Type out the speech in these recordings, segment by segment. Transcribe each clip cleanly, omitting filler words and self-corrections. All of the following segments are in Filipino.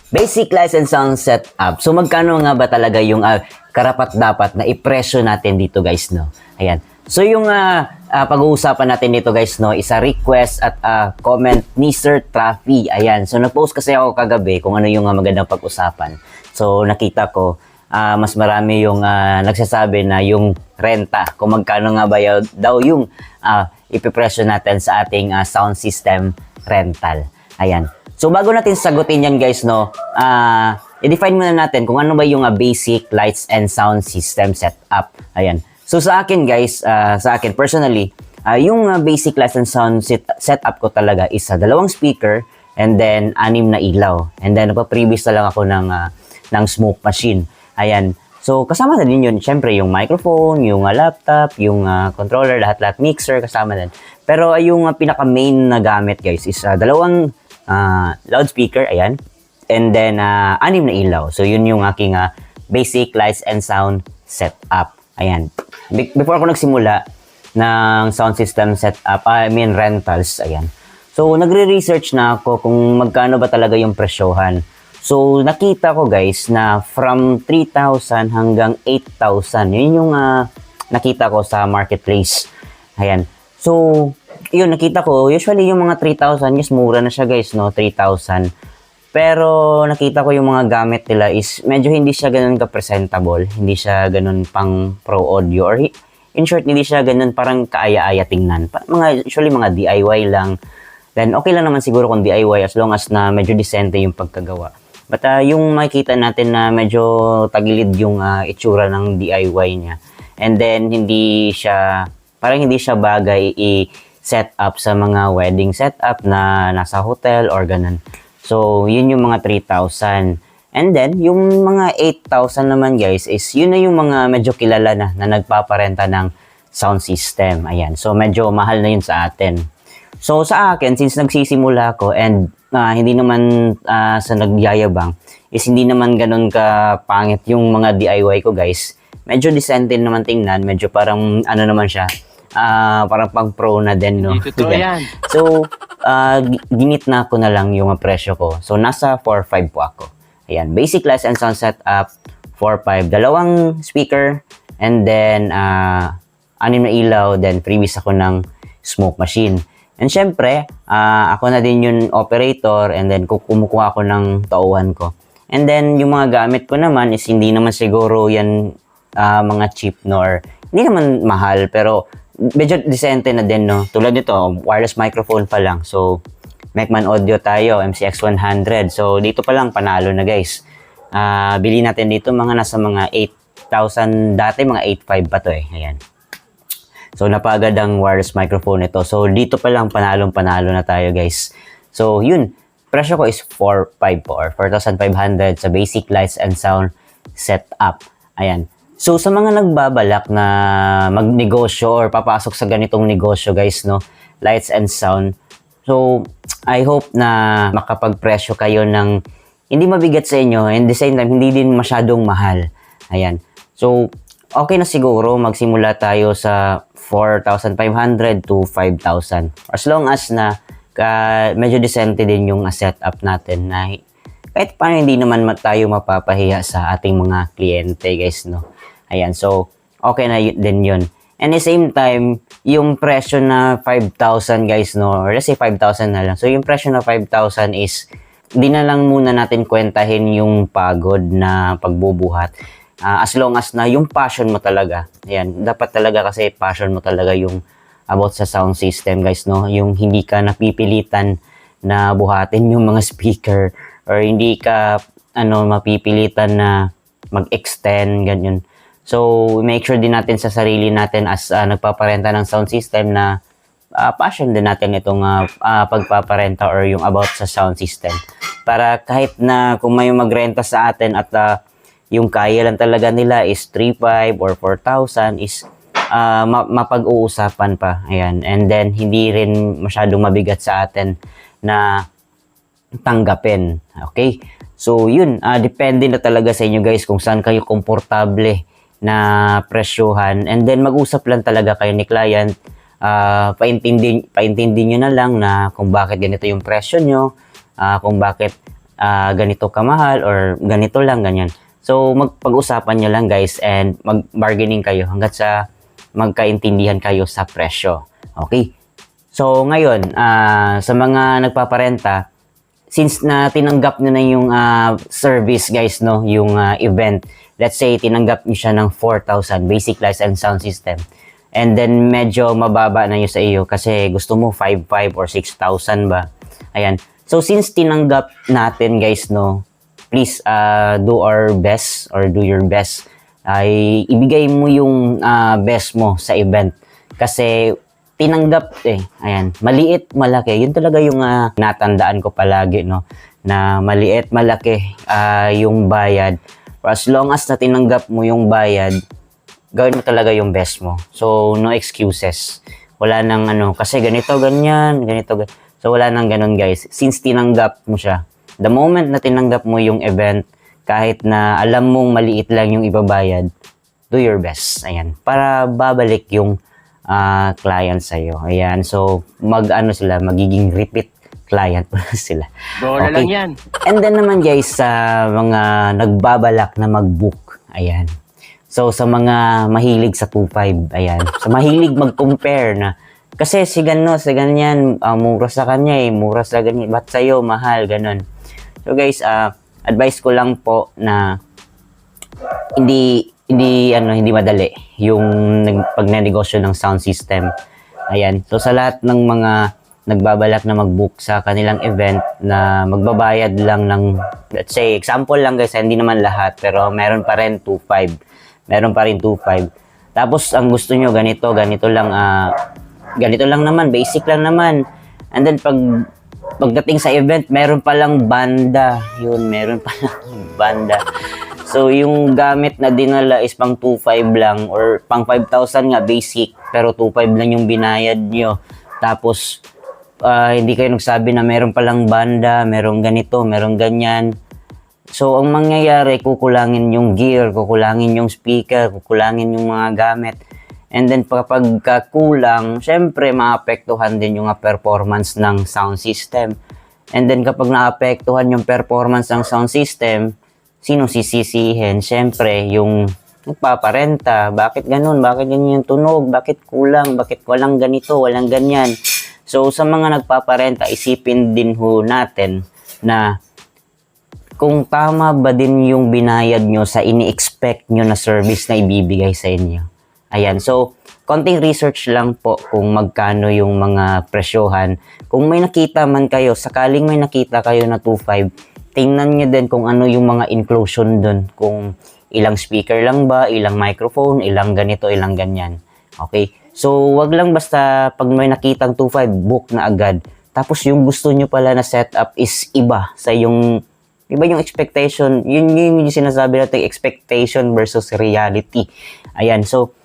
Basic license sound setup. So magkano nga ba talaga yung karapat-dapat na ipresyo natin dito guys, no? Ayan. So yung pag-uusapan natin dito guys, no, is a request at comment ni Sir Traffy. Ayan. So nag-post kasi ako kagabi kung ano yung magandang pag-usapan. So nakita ko mas marami yung nagsasabi na yung renta, kung magkano nga ba daw yung ipipresyo natin sa ating sound system rental. Ayan. So bago natin sagutin yan guys, no, i-define muna natin kung ano ba yung basic lights and sound system setup. Ayan. So sa akin guys, sa akin personally, yung basic lights and sound setup ko talaga is dalawang speaker and then 6 na ilaw. And then napa-previous na lang ako ng smoke machine. Ayan. So kasama na din yun, syempre yung microphone, yung laptop, yung controller, lahat-lahat, mixer kasama din. Pero yung pinaka-main na gamit guys is dalawang loudspeaker, ayan. And then 6 na ilaw. So yun yung aking basic lights and sound setup. Ayan. Before ako nagsimula ng sound system setup, I mean rentals, ayan. So nagre-research na ako kung magkano ba talaga yung presyohan. So nakita ko guys na from 3,000 hanggang 8,000. Yun yung nakita ko sa marketplace. Ayan. So yun, nakita ko, usually yung mga 3,000, yes, mura na siya guys, no, 3,000. Pero nakita ko yung mga gamit nila is medyo hindi siya ganun ka-presentable, hindi siya ganun pang pro audio, or in short, hindi siya ganun parang kaaya-aya tingnan. Usually mga DIY lang. Then okay lang naman siguro kung DIY as long as na medyo decente yung pagkagawa. But yung makikita natin na medyo tagilid yung itsura ng DIY niya. And then parang hindi siya bagay set up sa mga wedding setup na nasa hotel or ganun. So, yun yung mga 3,000. And then, yung mga 8,000 naman guys is yun na yung mga medyo kilala na nagpaparenta ng sound system. Ayan. So, medyo mahal na yun sa atin. So, sa akin, since nagsisimula ako and hindi naman sa nagyayabang, is hindi naman ganun ka pangit yung mga DIY ko guys. Medyo decent din naman tingnan. Medyo parang ano naman siya. Parang pang pro na din, no? Totoo yan. So, ginit na ko na lang yung presyo ko. So, nasa 4,500 po ako. Ayan, basic lights and sound setup, 4,500. Dalawang speaker, and then, 6 na ilaw, then previous ako ng smoke machine. And syempre, ako na din yung operator, and then kumukuha ako ng tauhan ko. And then, yung mga gamit ko naman is hindi naman siguro yan mga cheap, nor hindi naman mahal, pero medyo decente na din, no? Tulad nito, wireless microphone pa lang. So, Mecman Audio tayo, MCX100. So, dito pa lang, panalo na guys. Bili natin dito nasa mga 8,000 dati, mga 8,500 pa to eh. Ayan. So, napagad ang wireless microphone ito. So, dito pa lang, panalo na tayo guys. So, yun. Presyo ko is 4,500 po or 4,500 sa basic lights and sound setup. Ayan. So, sa mga nagbabalak na magnegosyo or papasok sa ganitong negosyo guys, no, lights and sound. So, I hope na makapagpresyo kayo ng hindi mabigat sa inyo and the same time, hindi din masyadong mahal. Ayan. So, okay na siguro magsimula tayo sa 4,500 to 5,000. As long as na medyo decente din yung setup natin na kahit paano hindi naman tayo mapapahiya sa ating mga kliyente guys, no. Ayan, so okay na din yun. And the same time, yung presyo na 5,000 guys, no, or let's say 5,000 na lang. So yung presyo na 5,000 is di na lang muna natin kwentahin yung pagod na pagbubuhat. As long as na yung passion mo talaga. Ayan, dapat talaga kasi passion mo talaga yung about sa sound system guys, no. Yung hindi ka napipilitan na buhatin yung mga speaker or hindi ka mapipilitan na mag-extend ganyan. So, make sure din natin sa sarili natin as nagpaparenta ng sound system na passion din natin itong pagpaparenta or yung about sa sound system. Para kahit na kung may magrenta sa atin at yung kaya lang talaga nila is 3,500 or 4,000 is mapag-uusapan pa. Ayan. And then, hindi rin masyadong mabigat sa atin na tanggapin. Okay? So, yun. Depende na talaga sa inyo guys kung saan kayo komportable na presyuhan. And then, mag-usap lang talaga kayo ni client. Paintindi nyo na lang na kung bakit ganito yung presyo nyo, kung bakit ganito kamahal or ganito lang, ganyan. So, magpag-usapan nyo lang guys and mag-bargaining kayo hanggat sa magkaintindihan kayo sa presyo. Okay? So, ngayon, sa mga nagpaparenta, since na tinanggap nyo na yung service guys, no, yung event, let's say tinanggap nyo siya ng 4,000 basic lights and sound system, and then medyo mababa na yun sa iyo kasi gusto mo 5,500 or 6,000 ba, ayan. So since tinanggap natin guys, no, please do our best or do your best, ay ibigay mo yung best mo sa event kasi tinanggap ayan, maliit, malaki, yun talaga yung natandaan ko palagi, no, na maliit, malaki yung bayad. For as long as na tinanggap mo yung bayad, gawin mo talaga yung best mo. So, no excuses. Wala nang kasi ganito, ganyan, ganito, so wala nang ganun guys. Since tinanggap mo siya, the moment na tinanggap mo yung event, kahit na alam mong maliit lang yung ibabayad, do your best. Ayan. Para babalik yung client sa'yo. Ayan. So, sila, magiging repeat client sila. Bola lang yan. And then naman guys, sa mga nagbabalak na mag-book, ayan. So, sa mga mahilig sa 2.5, ayan. Sa mahilig mag-compare na, kasi si ganyan, mura sa kanya mura sa ganyan, ba't sa'yo, mahal, ganun. So guys, advice ko lang po na hindi madali yung pagnenegosyo ng sound system. Ayan. So, sa lahat ng mga nagbabalak na mag-book sa kanilang event na magbabayad lang ng, let's say, example lang guys, hindi naman lahat, pero meron pa rin 2.5. Meron pa rin 2.5. Tapos, ang gusto nyo, ganito lang naman, basic lang naman. And then, pagdating sa event, meron palang banda. Yun, meron palang banda. So, yung gamit na dinala is pang 2.5 lang or pang 5,000 nga basic, pero 2.5 lang yung binayad nyo. Tapos, hindi kayo nagsabi na meron palang banda, meron ganito, meron ganyan. So, ang mangyayari, kukulangin yung gear, kukulangin yung speaker, kukulangin yung mga gamit. And then, kapag kulang, syempre, maapektuhan din yung performance ng sound system. And then, kapag naapektuhan yung performance ng sound system, sino sisisihin? Syempre, yung nagpaparenta. Bakit ganun? Bakit ganyan yung tunog? Bakit kulang? Bakit walang ganito? Walang ganyan? So, sa mga nagpaparenta, isipin din ho natin na kung tama ba din yung binayad nyo sa ini-expect nyo na service na ibibigay sa inyo. Ayan. So, konting research lang po kung magkano yung mga presyohan. Kung may nakita man kayo, sakaling may nakita kayo na 2.5, tingnan nyo din kung ano yung mga inclusion dun. Kung ilang speaker lang ba, ilang microphone, ilang ganito, ilang ganyan. Okay? So, wag lang basta pag may nakitang 2.5, book na agad. Tapos yung gusto nyo pala na setup is iba sa yung expectation. Yun yung sinasabi natin, expectation versus reality. Ayan, so,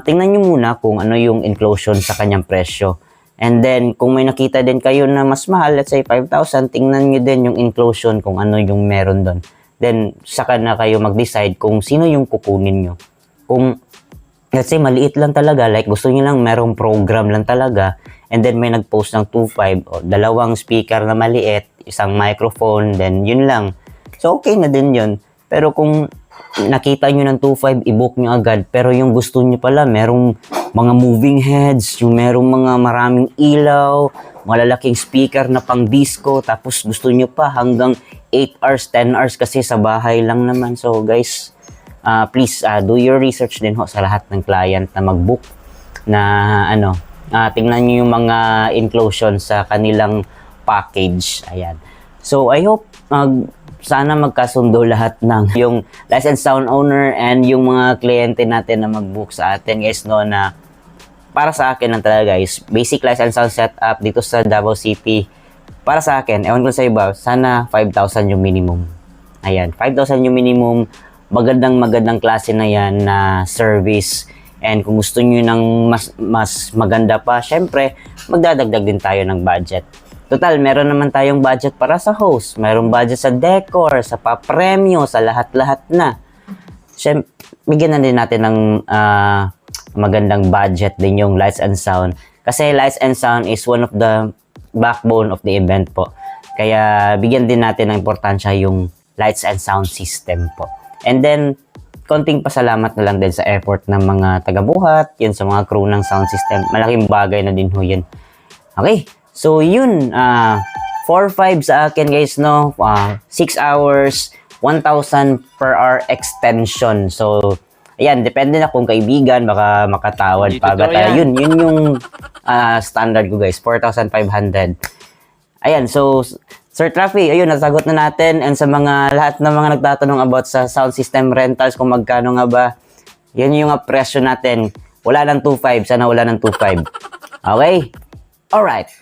tingnan nyo muna kung ano yung inclusion sa kanyang presyo. And then, kung may nakita din kayo na mas mahal, let's say 5,000, tingnan nyo din yung inclusion kung ano yung meron doon. Then, saka na kayo mag-decide kung sino yung kukunin nyo. Kung let's say maliit lang talaga, like gusto niyo lang merong program lang talaga, and then may nag-post ng 2.5 o dalawang speaker na maliit, isang microphone, then yun lang. So okay na din yun. Pero kung nakita nyo ng 2.5, i-book nyo agad, pero yung gusto nyo pala, merong mga moving heads, yung merong mga maraming ilaw, malalaking speaker na pang disco, tapos gusto nyo pa hanggang 8 hours, 10 hours kasi sa bahay lang naman. So guys, please do your research din ho sa lahat ng client na mag-book na tingnan niyo yung mga inclusion sa kanilang package. Ayan. So I hope sana magkasundo lahat ng yung licensed sound owner and yung mga kliyente natin na mag-book sa atin guys, no, na para sa akin lang talaga guys, basic licensed sound setup dito sa Davao City. Para sa akin, ewan ko sa iba, sana 5,000 yung minimum. Ayan, 5,000 yung minimum. Magandang klase na yan na service. And kung gusto nyo ng mas maganda pa, syempre, magdadagdag din tayo ng budget. Total, meron naman tayong budget para sa host. Meron budget sa decor, sa pa-premyo, sa lahat-lahat na. Syempre, bigyan na din natin ng magandang budget din yung lights and sound. Kasi lights and sound is one of the backbone of the event po. Kaya bigyan din natin ng importansya yung lights and sound system po. And then, konting pasalamat na lang din sa effort ng mga taga-buhat, yun sa mga crew ng sound system. Malaking bagay na din ho yun. Okay, so yun, 4-5 sa akin guys, no? 6 hours, 1,000 per hour extension. So, ayan, depende na kung kaibigan, baka makatawad pa. But, yun yung standard ko guys, 4,500. Ayan, so, Sir Trafi, ayun, nasagot na natin. And sa mga, lahat ng mga nagtatanong about sa sound system rentals, kung magkano nga ba, yun yung presyo natin. Wala ng 2.5, sana wala ng 2.5. Okay? Alright.